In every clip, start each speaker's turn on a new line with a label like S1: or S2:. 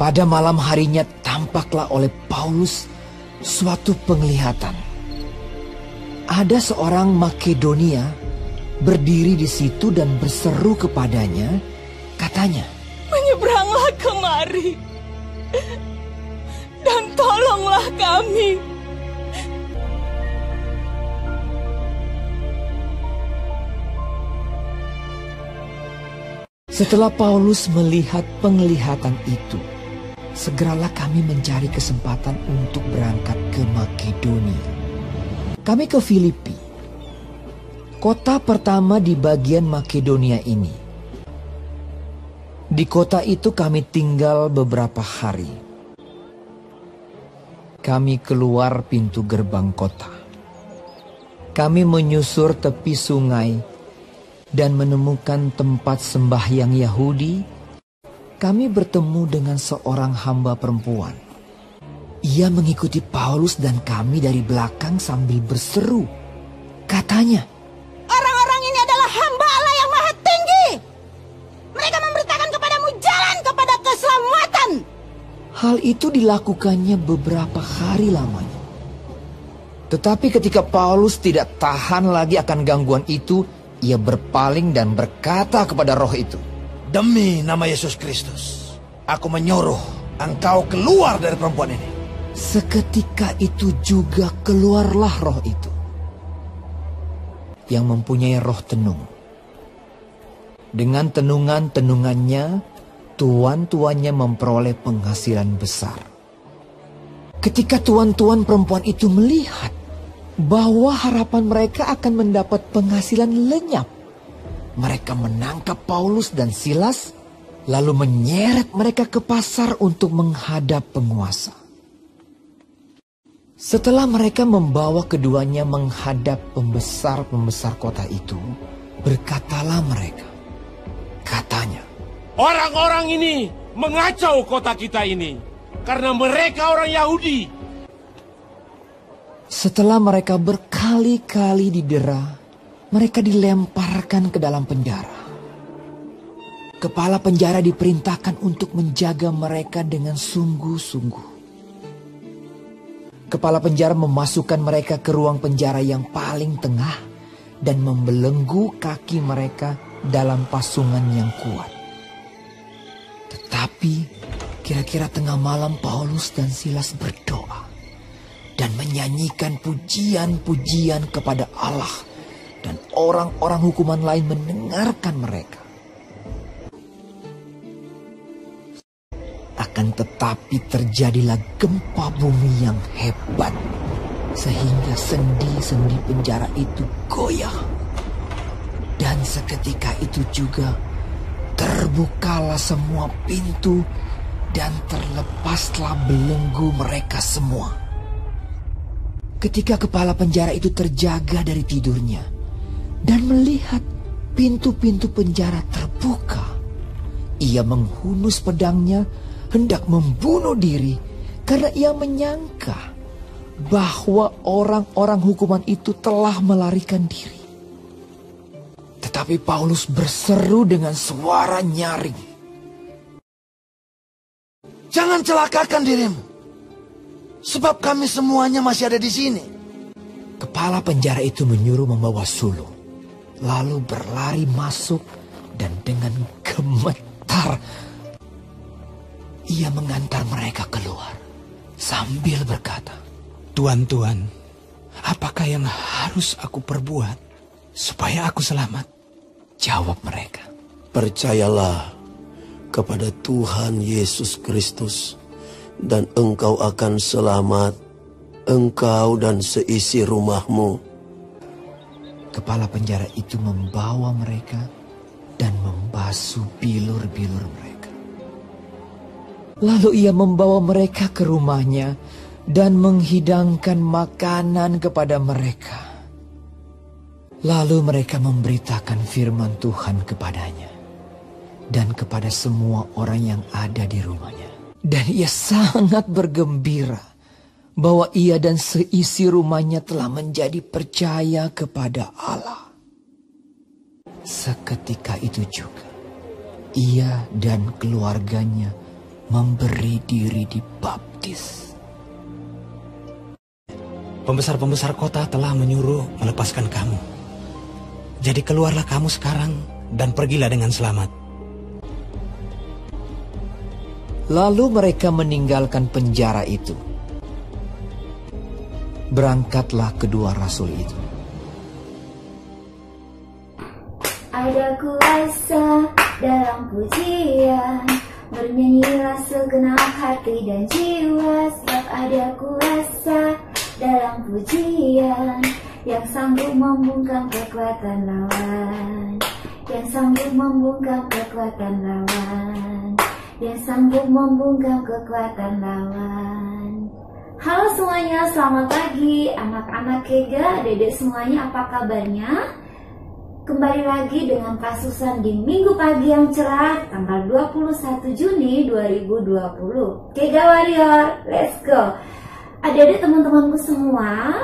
S1: Pada malam harinya tampaklah oleh Paulus suatu penglihatan. Ada seorang Makedonia berdiri di situ dan berseru kepadanya, katanya,
S2: "Menyeberanglah kemari dan tolonglah kami."
S1: Setelah Paulus melihat penglihatan itu, segeralah kami mencari kesempatan untuk berangkat ke Makedonia. Kami ke Filipi, kota pertama di bagian Makedonia ini. Di kota itu kami tinggal beberapa hari. Kami keluar pintu gerbang kota. Kami menyusur tepi sungai dan menemukan tempat sembahyang Yahudi. Kami bertemu dengan seorang hamba perempuan. Ia mengikuti Paulus dan kami dari belakang sambil berseru. Katanya,
S2: "Orang-orang ini adalah hamba Allah yang Maha Tinggi. Mereka memberitakan kepadamu jalan kepada keselamatan."
S1: hal itu dilakukannya beberapa hari lamanya. Tetapi ketika Paulus tidak tahan lagi akan gangguan itu, ia berpaling dan berkata kepada roh itu,
S3: "Demi nama Yesus Kristus, aku menyuruh engkau keluar dari perempuan ini."
S1: Seketika itu juga keluarlah roh itu, yang mempunyai roh tenung. Dengan tenungan-tenungannya, tuan-tuannya memperoleh penghasilan besar. Ketika tuan-tuan perempuan itu melihat bahwa harapan mereka akan mendapat penghasilan lenyap, mereka menangkap Paulus dan Silas, lalu menyeret mereka ke pasar untuk menghadap penguasa. Setelah mereka membawa keduanya menghadap pembesar-pembesar kota itu, berkatalah mereka, katanya,
S4: "Orang-orang ini mengacau kota kita ini karena mereka orang Yahudi."
S1: Setelah mereka berkali-kali didera, mereka dilemparkan ke dalam penjara. Kepala penjara diperintahkan untuk menjaga mereka dengan sungguh-sungguh. Kepala penjara memasukkan mereka ke ruang penjara yang paling tengah dan membelenggu kaki mereka dalam pasungan yang kuat. Tetapi kira-kira tengah malam Paulus dan Silas berdoa dan menyanyikan pujian-pujian kepada Allah, dan orang-orang hukuman lain mendengarkan mereka. Akan tetapi terjadilah gempa bumi yang hebat, sehingga sendi-sendi penjara itu goyah. Dan seketika itu juga terbukalah semua pintu dan terlepaslah belenggu mereka semua. Ketika kepala penjara itu terjaga dari tidurnya dan melihat pintu-pintu penjara terbuka, ia menghunus pedangnya hendak membunuh diri karena ia menyangka bahwa orang-orang hukuman itu telah melarikan diri. Tetapi Paulus berseru dengan suara nyaring,
S3: "Jangan celakakan dirimu, sebab kami semuanya masih ada di sini."
S1: Kepala penjara itu menyuruh membawa sulung, lalu berlari masuk dan dengan gemetar ia mengantar mereka keluar sambil berkata,
S5: "Tuan-tuan, apakah yang harus aku perbuat supaya aku selamat?"
S1: Jawab mereka,
S6: "Percayalah kepada Tuhan Yesus Kristus, dan engkau akan selamat, engkau dan seisi rumahmu."
S1: Kepala penjara itu membawa mereka dan membasuh bilur-bilur mereka. Lalu ia membawa mereka ke rumahnya dan menghidangkan makanan kepada mereka. Lalu mereka memberitakan firman Tuhan kepadanya dan kepada semua orang yang ada di rumahnya. Dan ia sangat bergembira bahwa ia dan seisi rumahnya telah menjadi percaya kepada Allah. Seketika itu juga ia dan keluarganya memberi diri dibaptis.
S5: Pembesar-pembesar kota telah menyuruh melepaskan kamu. Jadi keluarlah kamu sekarang dan pergilah dengan selamat.
S1: Lalu mereka meninggalkan penjara itu. Berangkatlah kedua rasul itu.
S7: Ada kuasa dalam pujian, bernyanyilah segenap hati dan jiwa, sebab ada kuasa dalam pujian yang sanggup membungkam kekuatan lawan, yang sanggup membungkam kekuatan lawan, yang sanggup membungkam kekuatan lawan. Halo semuanya, selamat pagi anak-anak Kega, dedek semuanya, apa kabarnya? Kembali lagi dengan Kasusan di Minggu Pagi yang Cerah tanggal 21 Juni 2020. Kega Warrior, let's go. Adik-adik teman-temanku semua,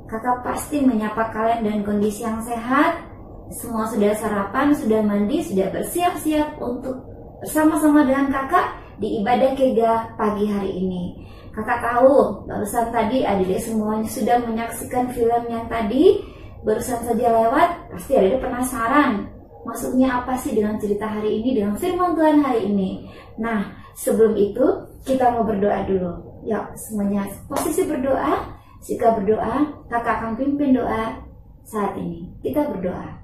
S7: kakak pasti menyapa kalian dengan kondisi yang sehat. Semua sudah sarapan, sudah mandi, sudah bersiap-siap untuk bersama-sama dengan kakak di ibadah Kega pagi hari ini. Kakak tahu, barusan tadi adik-adik semuanya sudah menyaksikan film yang tadi barusan saja lewat. Pasti adik-adik penasaran, maksudnya apa sih dengan cerita hari ini, dengan firman Tuhan hari ini. Nah, sebelum itu kita mau berdoa dulu. Yuk semuanya posisi berdoa. Jika berdoa, kakak akan pimpin doa saat ini. Kita berdoa.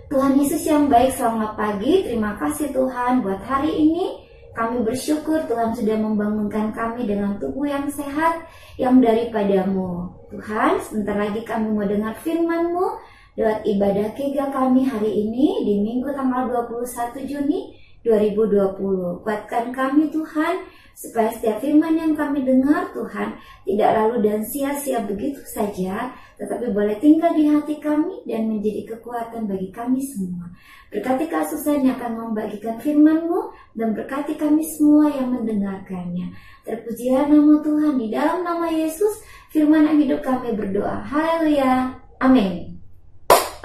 S7: Tuhan Yesus yang baik, selamat pagi. Terima kasih Tuhan buat hari ini. Kami bersyukur Tuhan sudah membangunkan kami dengan tubuh yang sehat yang daripada-Mu. Tuhan, sebentar lagi kami mau dengar firman-Mu lewat ibadah Kega kami hari ini di Minggu tanggal 21 Juni 2020. Kuatkan kami Tuhan, supaya setiap firman yang kami dengar Tuhan tidak lalu dan sia-sia begitu saja, tetapi boleh tinggal di hati kami dan menjadi kekuatan bagi kami semua. Berkati Kasusan yang akan membagikan firman-Mu dan berkati kami semua yang mendengarkannya. Terpujilah nama Tuhan, di dalam nama Yesus firman yang hidup kami berdoa. Haleluya, amin.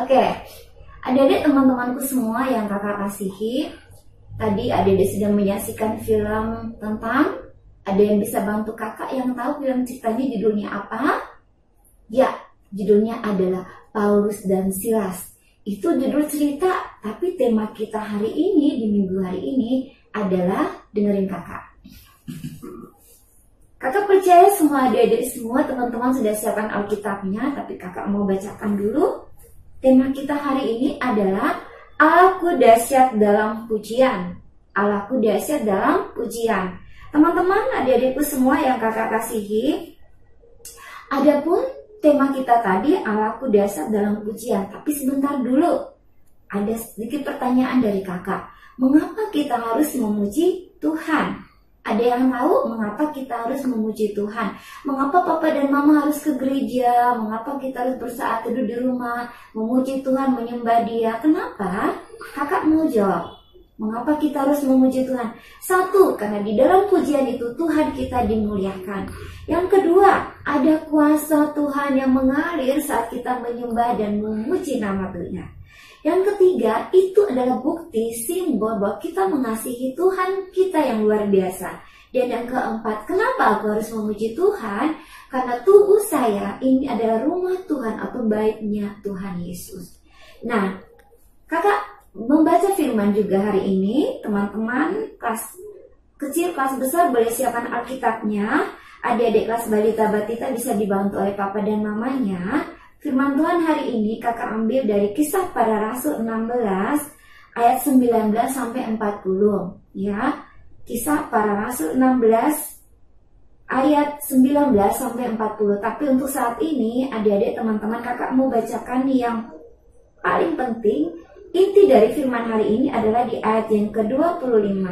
S7: Oke, adik-adik teman-temanku semua yang kakak kasihi, tadi adik-adik sudah menyaksikan film tentang, ada yang bisa bantu kakak yang tahu film ceritanya judulnya apa? Ya, judulnya adalah Paulus dan Silas. Itu judul cerita, tapi tema kita hari ini, di minggu hari ini adalah dengerin kakak. Kakak percaya semua adik-adik semua teman-teman sudah siapkan Alkitabnya, tapi kakak mau bacakan dulu. Tema kita hari ini adalah Allahku dahsyat dalam pujian. Allahku dahsyat dalam pujian. Teman-teman, adik-adikku semua yang kakak kasihi, adapun tema kita tadi Allahku dahsyat dalam pujian. Tapi sebentar dulu, ada sedikit pertanyaan dari kakak. Mengapa kita harus memuji Tuhan? Ada yang tahu mengapa kita harus memuji Tuhan? Mengapa papa dan mama harus ke gereja? Mengapa kita harus bersaat teduh di rumah, memuji Tuhan, menyembah Dia? Kenapa? Kakak mau jawab. Mengapa kita harus memuji Tuhan? Satu, karena di dalam pujian itu Tuhan kita dimuliakan. Yang kedua, ada kuasa Tuhan yang mengalir saat kita menyembah dan memuji nama Tuhan. Yang ketiga, itu adalah bukti simbol bahwa kita mengasihi Tuhan kita yang luar biasa. Dan yang keempat, kenapa aku harus memuji Tuhan? Karena tubuh saya ini adalah rumah Tuhan atau baitnya Tuhan Yesus. Nah, kakak membaca firman juga hari ini. Teman-teman kelas kecil, kelas besar boleh siapkan Alkitabnya. Adik-adik kelas balita batita bisa dibantu oleh papa dan mamanya. Firman Tuhan hari ini kakak ambil dari Kisah Para Rasul 16 ayat 19 sampai 40 ya. Kisah Para Rasul 16 ayat 19 sampai 40. Tapi untuk saat ini adik-adik teman-teman kakak mau bacakan yang paling penting. Inti dari firman hari ini adalah di ayat yang ke-25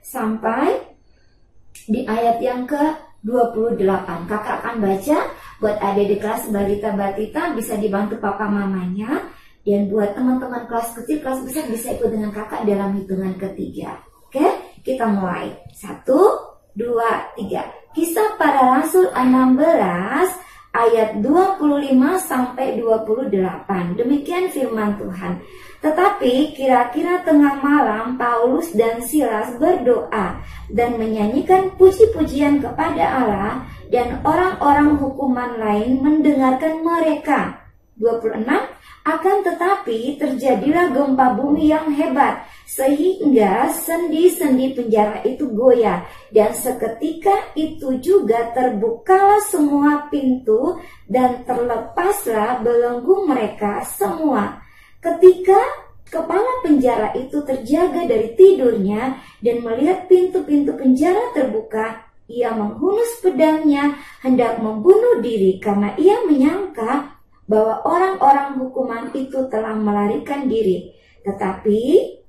S7: sampai di ayat yang ke-28. Kakak akan baca. Buat adik di kelas balita batita bisa dibantu papa mamanya. Dan buat teman-teman kelas kecil, kelas besar bisa ikut dengan kakak dalam hitungan ketiga. Oke, kita mulai. 1, 2, 3. Kisah Para Rasul 16 ayat 25 sampai 28. Demikian firman Tuhan. Tetapi kira-kira tengah malam Paulus dan Silas berdoa dan menyanyikan puji-pujian kepada Allah, dan orang-orang hukuman lain mendengarkan mereka. 26. Akan tetapi terjadilah gempa bumi yang hebat, sehingga sendi-sendi penjara itu goyah, dan seketika itu juga terbukalah semua pintu dan terlepaslah belenggu mereka semua. Ketika kepala penjara itu terjaga dari tidurnya dan melihat pintu-pintu penjara terbuka, ia menghunus pedangnya hendak membunuh diri karena ia menyangka bahwa orang-orang hukuman itu telah melarikan diri. Tetapi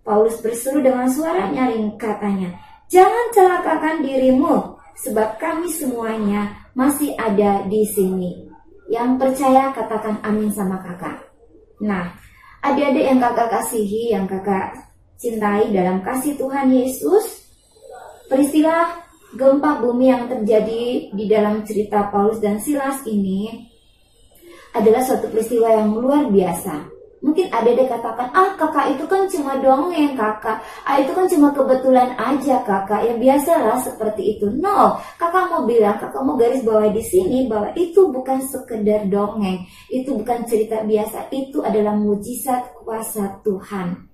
S7: Paulus berseru dengan suara nyaring, katanya, "Jangan celakakan dirimu, sebab kami semuanya masih ada di sini." Yang percaya katakan amin sama kakak. Nah, adik-adik yang kakak kasihi, yang kakak cintai dalam kasih Tuhan Yesus, peristiwa gempa bumi yang terjadi di dalam cerita Paulus dan Silas ini adalah suatu peristiwa yang luar biasa. Mungkin adik-adik katakan, kakak itu kan cuma dongeng kakak, itu kan cuma kebetulan aja kakak, ya biasalah seperti itu. No, kakak mau bilang, kakak mau garis bawahi di sini bahwa itu bukan sekedar dongeng, itu bukan cerita biasa, itu adalah mujizat kuasa Tuhan.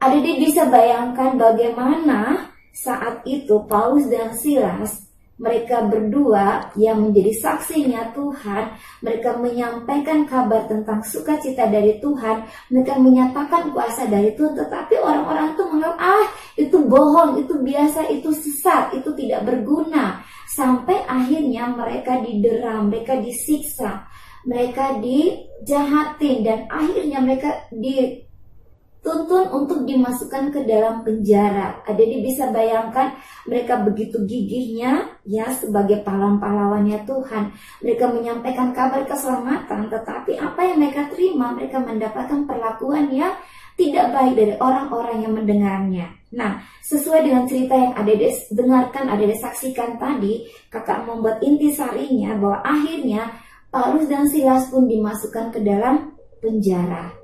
S7: Adik-adik bisa bayangkan bagaimana saat itu Paulus dan Silas, mereka berdua yang menjadi saksinya Tuhan, mereka menyampaikan kabar tentang sukacita dari Tuhan, mereka menyatakan kuasa dari Tuhan, tetapi orang-orang itu menganggap, itu bohong, itu biasa, itu sesat, itu tidak berguna. Sampai akhirnya mereka didera, mereka disiksa, mereka dijahatin, dan akhirnya mereka dituntun untuk dimasukkan ke dalam penjara. Adik bisa bayangkan mereka begitu gigihnya ya sebagai pahlawan-pahlawannya Tuhan. Mereka menyampaikan kabar keselamatan, tetapi apa yang mereka terima, mereka mendapatkan perlakuan yang tidak baik dari orang-orang yang mendengarnya. Nah, sesuai dengan cerita yang adik-adik dengarkan, adik-adik saksikan tadi, kakak membuat intisarinya bahwa akhirnya Paulus dan Silas pun dimasukkan ke dalam penjara.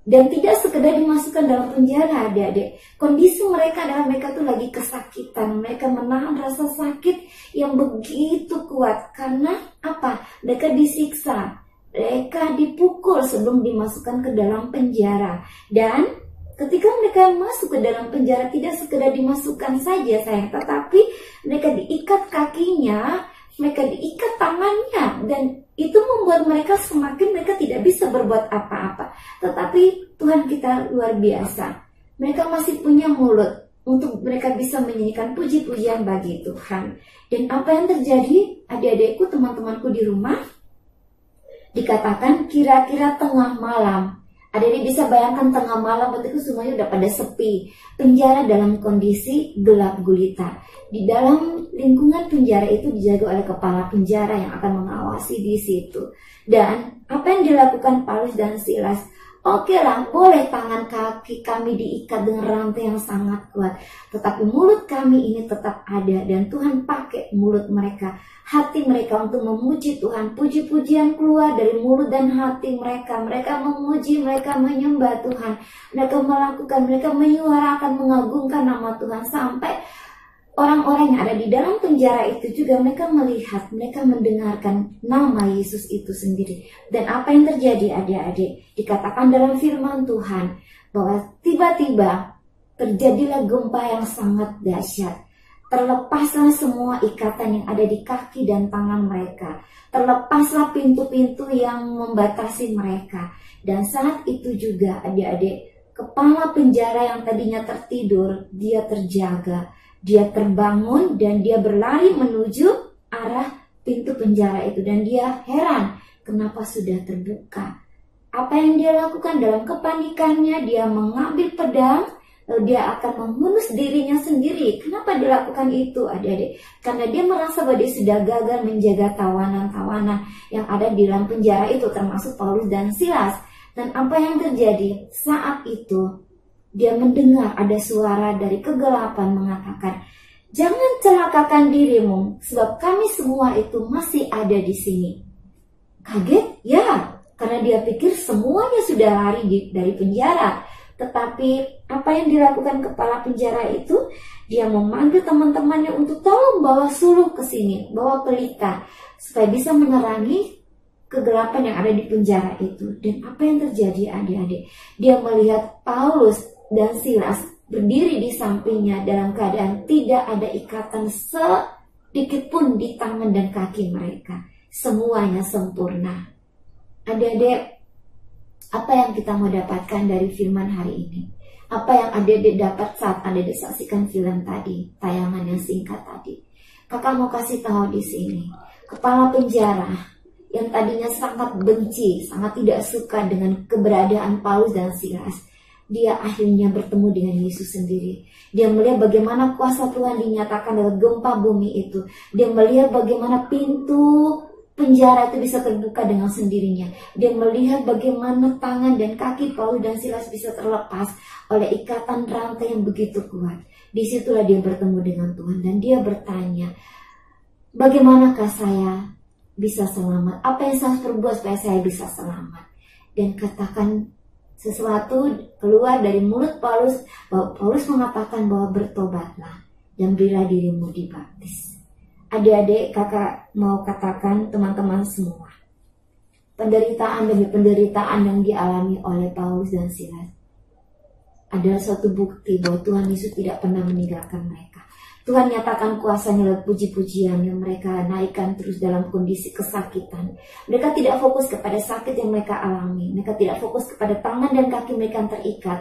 S7: Dan tidak sekedar dimasukkan dalam penjara, adik-adik. Kondisi mereka adalah mereka tuh lagi kesakitan. Mereka menahan rasa sakit yang begitu kuat. Karena apa? Mereka disiksa. Mereka dipukul sebelum dimasukkan ke dalam penjara. Dan ketika mereka masuk ke dalam penjara, tidak sekedar dimasukkan saja sayang, tetapi mereka diikat kakinya, mereka diikat tangannya, dan itu membuat mereka mereka tidak bisa berbuat apa-apa. Tetapi Tuhan kita luar biasa. Mereka masih punya mulut untuk mereka bisa menyanyikan puji-pujian bagi Tuhan. Dan apa yang terjadi, adik-adikku, teman-temanku di rumah, dikatakan kira-kira tengah malam. Adik-adik bisa bayangkan tengah malam itu semuanya udah pada sepi. Penjara dalam kondisi gelap gulita. Di dalam lingkungan penjara itu dijaga oleh kepala penjara yang akan mengawasi di situ. Dan apa yang dilakukan Paulus dan Silas? Oke lah, boleh tangan kaki kami diikat dengan rantai yang sangat kuat, tetapi mulut kami ini tetap ada, dan Tuhan pakai mulut mereka, hati mereka untuk memuji Tuhan. Puji-pujian keluar dari mulut dan hati mereka. Mereka memuji, mereka menyembah Tuhan, mereka melakukan, mereka menyuarakan, mengagungkan nama Tuhan. Sampai orang-orang yang ada di dalam penjara itu juga mereka melihat, mereka mendengarkan nama Yesus itu sendiri. Dan apa yang terjadi adik-adik? Dikatakan dalam firman Tuhan bahwa tiba-tiba terjadilah gempa yang sangat dahsyat. Terlepaslah semua ikatan yang ada di kaki dan tangan mereka. Terlepaslah pintu-pintu yang membatasi mereka. Dan saat itu juga adik-adik, kepala penjara yang tadinya tertidur, dia terjaga. Dia terbangun dan dia berlari menuju arah pintu penjara itu. Dan dia heran kenapa sudah terbuka. Apa yang dia lakukan dalam kepanikannya? Dia mengambil pedang, lalu dia akan menghunus dirinya sendiri. Kenapa dia lakukan itu adik-adik? Karena dia merasa bahwa dia sudah gagal menjaga tawanan-tawanan yang ada di dalam penjara itu, termasuk Paulus dan Silas. Dan apa yang terjadi saat itu? Dia mendengar ada suara dari kegelapan mengatakan, "Jangan celakakan dirimu, sebab kami semua itu masih ada di sini." Kaget? Ya, karena dia pikir semuanya sudah lari dari penjara. Tetapi apa yang dilakukan kepala penjara itu? Dia memanggil teman-temannya untuk tolong bawa suluh ke sini, bawa pelita, supaya bisa menerangi kegelapan yang ada di penjara itu. Dan apa yang terjadi adik-adik? Dia melihat Paulus dan Silas berdiri di sampingnya dalam keadaan tidak ada ikatan sedikit pun di tangan dan kaki mereka. Semuanya sempurna. Adik-adik, apa yang kita mau dapatkan dari firman hari ini? Apa yang adik-adik dapat saat adik-adik saksikan film tadi, tayangan yang singkat tadi? Kakak mau kasih tahu di sini, kepala penjara yang tadinya sangat benci, sangat tidak suka dengan keberadaan Paulus dan Silas, dia akhirnya bertemu dengan Yesus sendiri. Dia melihat bagaimana kuasa Tuhan dinyatakan lewat gempa bumi itu. Dia melihat bagaimana pintu penjara itu bisa terbuka dengan sendirinya. Dia melihat bagaimana tangan dan kaki Paulus dan Silas bisa terlepas oleh ikatan rantai yang begitu kuat. Disitulah dia bertemu dengan Tuhan dan dia bertanya, bagaimanakah saya bisa selamat? Apa yang saya harus perbuat supaya saya bisa selamat? Dan katakan sesuatu keluar dari mulut Paulus, bahwa Paulus mengatakan bahwa bertobatlah dan berilah dirimu dibaptis. Adik-adik, kakak mau katakan teman-teman semua, penderitaan demi penderitaan yang dialami oleh Paulus dan Silas adalah suatu bukti bahwa Tuhan Yesus tidak pernah meninggalkan mereka. Tuhan nyatakan kuasanya lewat puji-pujian yang mereka naikkan terus dalam kondisi kesakitan. Mereka tidak fokus kepada sakit yang mereka alami. Mereka tidak fokus kepada tangan dan kaki mereka yang terikat.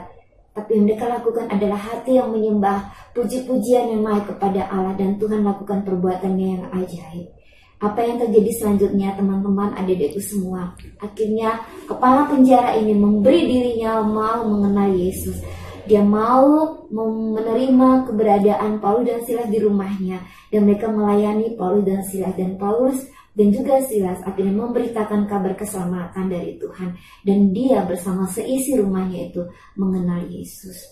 S7: Tapi yang mereka lakukan adalah hati yang menyembah, puji-pujian yang naik kepada Allah, dan Tuhan lakukan perbuatannya yang ajaib. Apa yang terjadi selanjutnya teman-teman, adik-adikku semua? Akhirnya kepala penjara ini memberi dirinya mau mengenal Yesus. Dia mau menerima keberadaan Paulus dan Silas di rumahnya. Dan mereka melayani Paulus dan Silas. Dan Paulus dan juga Silas akhirnya memberitakan kabar keselamatan dari Tuhan. Dan dia bersama seisi rumahnya itu mengenal Yesus.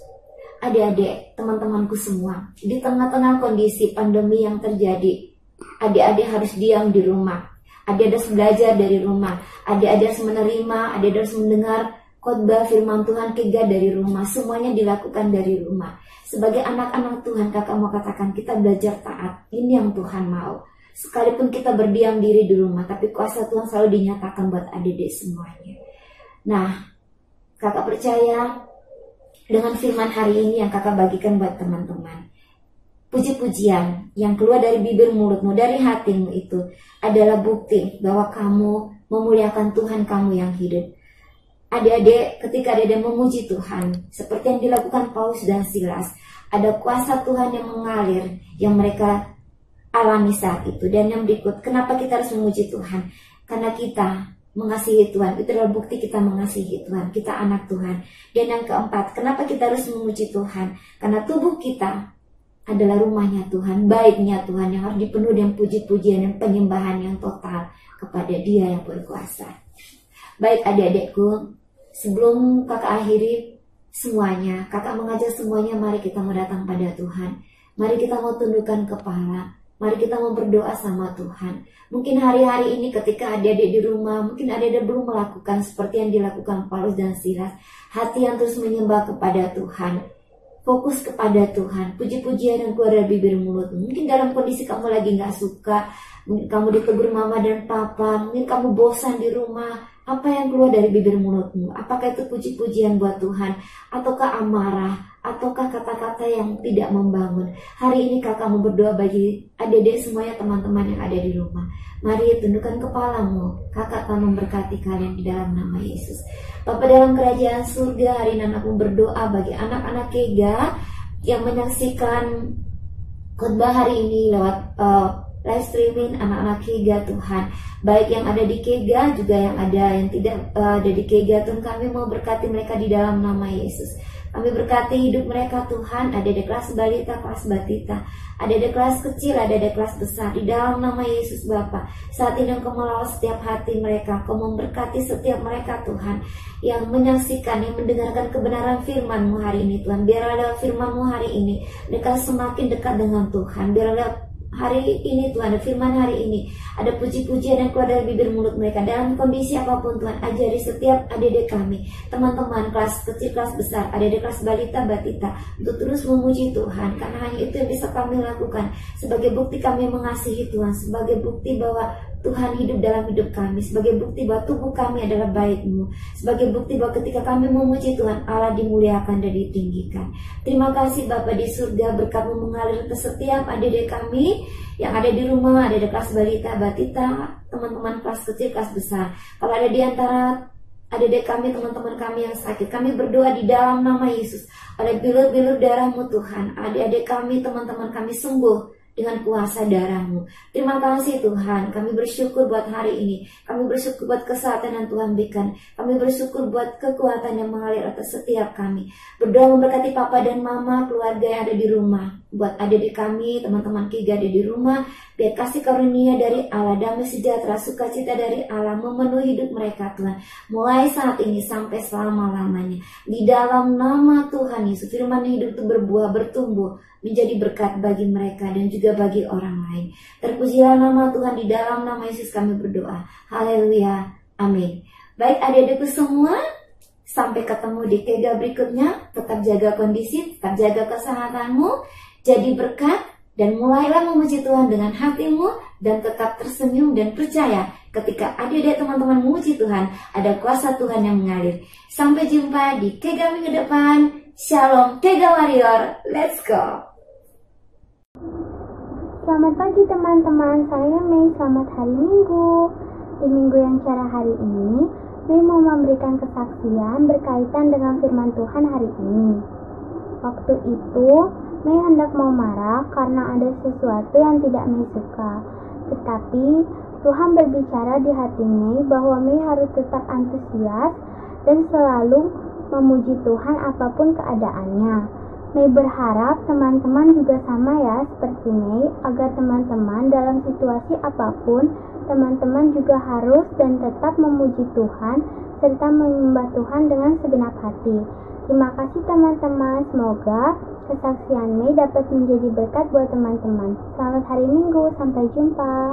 S7: Adik-adik, teman-temanku semua, di tengah-tengah kondisi pandemi yang terjadi, adik-adik harus diam di rumah. Adik-adik harus belajar dari rumah. Adik-adik harus menerima, adik-adik harus mendengar khotbah firman Tuhan kega dari rumah. Semuanya dilakukan dari rumah. Sebagai anak-anak Tuhan, kakak mau katakan kita belajar taat. Ini yang Tuhan mau. Sekalipun kita berdiam diri di rumah, tapi kuasa Tuhan selalu dinyatakan buat adik-adik semuanya. Nah, kakak percaya dengan firman hari ini yang kakak bagikan buat teman-teman, puji-pujian yang keluar dari bibir mulutmu, dari hatimu itu adalah bukti bahwa kamu memuliakan Tuhan kamu yang hidup. Adik-adik, ketika adik-adik memuji Tuhan, seperti yang dilakukan Paulus dan Silas, ada kuasa Tuhan yang mengalir, yang mereka alami saat itu. Dan yang berikut, kenapa kita harus memuji Tuhan? Karena kita mengasihi Tuhan. Itu adalah bukti kita mengasihi Tuhan. Kita anak Tuhan. Dan yang keempat, kenapa kita harus memuji Tuhan? Karena tubuh kita adalah rumahnya Tuhan, baiknya Tuhan, yang harus dipenuhi dengan puji-pujian dan penyembahan yang total kepada Dia yang berkuasa. Baik adik-adikku, sebelum kakak akhiri semuanya, kakak mengajak semuanya, mari kita mendatang pada Tuhan. Mari kita mau tundukkan kepala. Mari kita mau berdoa sama Tuhan. Mungkin hari-hari ini ketika adik-adik di rumah, mungkin adik-adik belum melakukan seperti yang dilakukan Paulus dan Silas. Hati yang terus menyembah kepada Tuhan. Fokus kepada Tuhan. Puji-pujian yang keluar dari bibir mulut. Mungkin dalam kondisi kamu lagi gak suka. Mungkin kamu ditegur mama dan papa. Mungkin kamu bosan di rumah. Apa yang keluar dari bibir mulutmu? Apakah itu puji-pujian buat Tuhan? Ataukah amarah? Ataukah kata-kata yang tidak membangun? Hari ini kakak mau berdoa bagi adik-adik semuanya, teman-teman yang ada di rumah. Mari tundukkan kepalamu. Kakak akan memberkati kalian di dalam nama Yesus. Bapa dalam kerajaan surga, hari ini anakmu berdoa bagi anak-anak Kega yang menyaksikan khotbah hari ini lewat live streaming anak-anak Kega Tuhan. Baik yang ada di Kega juga yang ada yang tidak ada di Kega Tuhan, kami mau berkati mereka di dalam nama Yesus. Kami berkati hidup mereka Tuhan, ada di kelas balita, kelas batita, ada di kelas kecil, ada di kelas besar, di dalam nama Yesus Bapa. Saat ini Engkau melawat setiap hati mereka, Engkau memberkati setiap mereka Tuhan, yang menyaksikan, yang mendengarkan kebenaran firman-Mu hari ini Tuhan. Biarlah lewat firman-Mu hari ini mereka semakin dekat dengan Tuhan. Biarlah lewat hari ini Tuhan, ada firman hari ini, ada puji-pujian yang keluar dari bibir mulut mereka. Dalam kondisi apapun Tuhan, ajari setiap adik-adik kami, teman-teman kelas kecil, kelas besar, adik-adik kelas balita, batita, untuk terus memuji Tuhan, karena hanya itu yang bisa kami lakukan sebagai bukti kami mengasihi Tuhan, sebagai bukti bahwa Tuhan hidup dalam hidup kami, sebagai bukti bahwa tubuh kami adalah baik-Mu, sebagai bukti bahwa ketika kami memuji Tuhan, Allah dimuliakan dan ditinggikan. Terima kasih Bapa di surga, berkat-Mu mengalir ke setiap adik-adik kami yang ada di rumah, ada di kelas balita, batita, teman-teman kelas kecil, kelas besar. Kalau ada di antara adik-adik kami, teman-teman kami yang sakit, kami berdoa di dalam nama Yesus, oleh bilur-bilur darah-Mu Tuhan, adik-adik kami, teman-teman kami sembuh dengan kuasa darah-Mu. Terima kasih Tuhan, kami bersyukur buat hari ini, kami bersyukur buat kesehatan yang Tuhan berikan, kami bersyukur buat kekuatan yang mengalir atas setiap kami. Berdoa memberkati Papa dan Mama, keluarga yang ada di rumah, buat adik-adik kami, teman-teman Kiga ada di rumah, biar kasih karunia dari Allah, damai sejahtera, sukacita dari Allah memenuhi hidup mereka Tuhan, mulai saat ini sampai selama-lamanya. Di dalam nama Tuhan Yesus, firman hidup itu berbuah, bertumbuh, menjadi berkat bagi mereka dan juga bagi orang lain. Terpujilah nama Tuhan, di dalam nama Yesus kami berdoa. Haleluya. Amin. Baik adik-adikku semua, sampai ketemu di Kega berikutnya. Tetap jaga kondisi, tetap jaga kesehatanmu, jadi berkat, dan mulailah memuji Tuhan dengan hatimu, dan tetap tersenyum dan percaya ketika adik-adik teman-teman memuji Tuhan, ada kuasa Tuhan yang mengalir. Sampai jumpa di Kega minggu depan. Shalom Kega Warrior, let's go.
S8: Selamat pagi teman-teman, saya Mei. Selamat hari Minggu. Di minggu yang cerah hari ini, Mei mau memberikan kesaksian berkaitan dengan firman Tuhan hari ini. Waktu itu, Mei hendak mau marah karena ada sesuatu yang tidak Mei suka. Tetapi, Tuhan berbicara di hati Mei bahwa Mei harus tetap antusias dan selalu memuji Tuhan apapun keadaannya. Mei berharap teman-teman juga sama ya seperti Mei, agar teman-teman dalam situasi apapun, teman-teman juga harus dan tetap memuji Tuhan serta menyembah Tuhan dengan segenap hati. Terima kasih teman-teman, semoga kesaksian Mei dapat menjadi berkat buat teman-teman. Selamat hari Minggu, sampai jumpa.